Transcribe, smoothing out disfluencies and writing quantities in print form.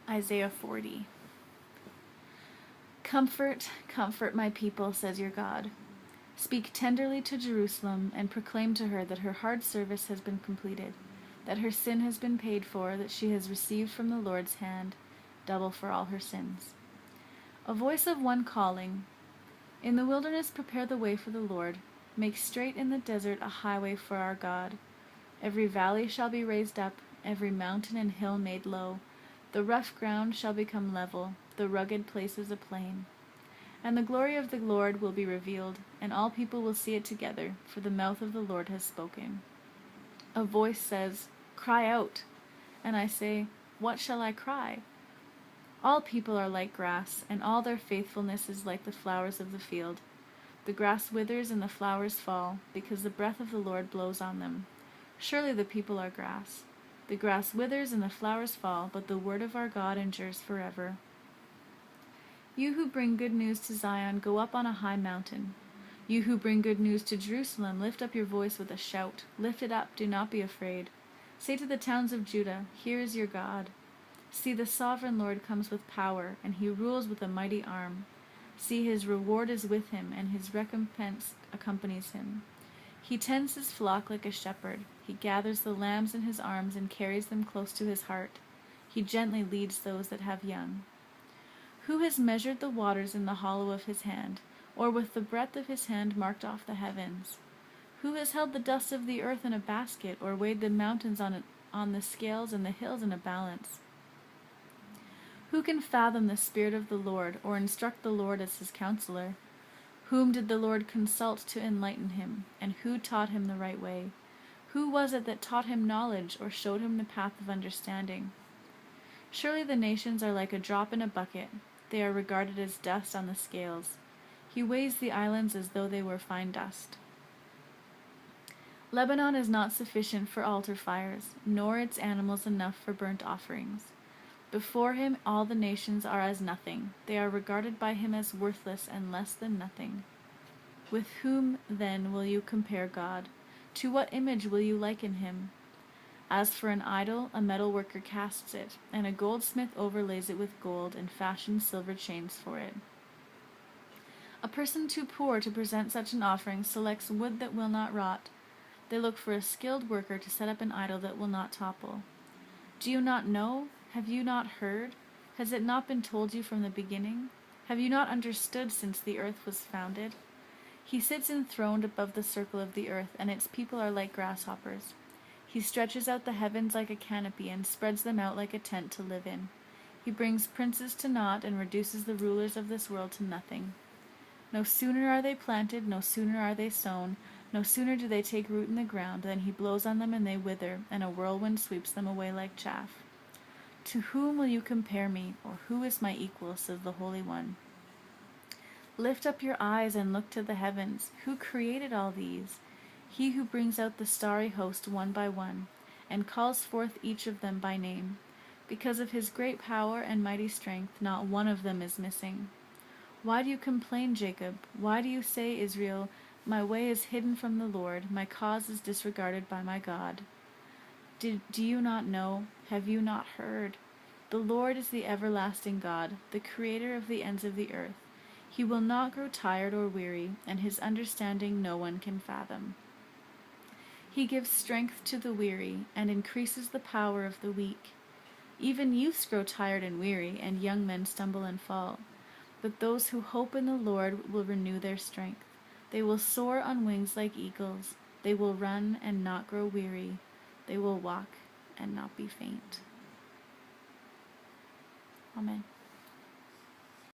Isaiah 40. Comfort, comfort my people, says your God. Speak tenderly to Jerusalem and proclaim to her that her hard service has been completed, that her sin has been paid for, that she has received from the Lord's hand double for all her sins. A voice of one calling, in the wilderness prepare the way for the Lord, make straight in the desert a highway for our God. Every valley shall be raised up, every mountain and hill made low. The rough ground shall become level, the rugged places a plain. And the glory of the Lord will be revealed, and all people will see it together, for the mouth of the Lord has spoken. A voice says, Cry out. And I say, What shall I cry? All people are like grass, and all their faithfulness is like the flowers of the field. The grass withers and the flowers fall, because the breath of the Lord blows on them. Surely the people are grass. The grass withers and the flowers fall, but the word of our God endures forever. You who bring good news to Zion, go up on a high mountain. You who bring good news to Jerusalem, lift up your voice with a shout. Lift it up, do not be afraid. Say to the towns of Judah, Here is your God. See, the sovereign Lord comes with power, and he rules with a mighty arm. See, his reward is with him, and his recompense accompanies him. He tends his flock like a shepherd. He gathers the lambs in his arms and carries them close to his heart. He gently leads those that have young. Who has measured the waters in the hollow of his hand, or with the breadth of his hand marked off the heavens? Who has held the dust of the earth in a basket, or weighed the mountains on the scales and the hills in a balance? Who can fathom the Spirit of the Lord, or instruct the Lord as his counselor? Whom did the Lord consult to enlighten him, and who taught him the right way? Who was it that taught him knowledge, or showed him the path of understanding? Surely the nations are like a drop in a bucket. They are regarded as dust on the scales. He weighs the islands as though they were fine dust. Lebanon is not sufficient for altar fires, nor its animals enough for burnt offerings. Before him all the nations are as nothing. They are regarded by him as worthless and less than nothing. With whom, then, will you compare God? To what image will you liken him? As for an idol, a metal worker casts it, and a goldsmith overlays it with gold and fashions silver chains for it. A person too poor to present such an offering selects wood that will not rot. They look for a skilled worker to set up an idol that will not topple. Do you not know? Have you not heard? Has it not been told you from the beginning? Have you not understood since the earth was founded? He sits enthroned above the circle of the earth, and its people are like grasshoppers. He stretches out the heavens like a canopy and spreads them out like a tent to live in. He brings princes to naught and reduces the rulers of this world to nothing. No sooner are they planted, no sooner are they sown, no sooner do they take root in the ground, than he blows on them and they wither, and a whirlwind sweeps them away like chaff. To whom will you compare me, or who is my equal, says the Holy One? Lift up your eyes and look to the heavens. Who created all these? He who brings out the starry host one by one, and calls forth each of them by name. Because of his great power and mighty strength, not one of them is missing. Why do you complain, Jacob? Why do you say, Israel, my way is hidden from the Lord, my cause is disregarded by my God? Do you not know? Have you not heard? The Lord is the everlasting God, the creator of the ends of the earth. He will not grow tired or weary, and his understanding no one can fathom. He gives strength to the weary, and increases the power of the weak. Even youths grow tired and weary, and young men stumble and fall. But those who hope in the Lord will renew their strength. They will soar on wings like eagles. They will run and not grow weary. They will walk and not be faint. Amen.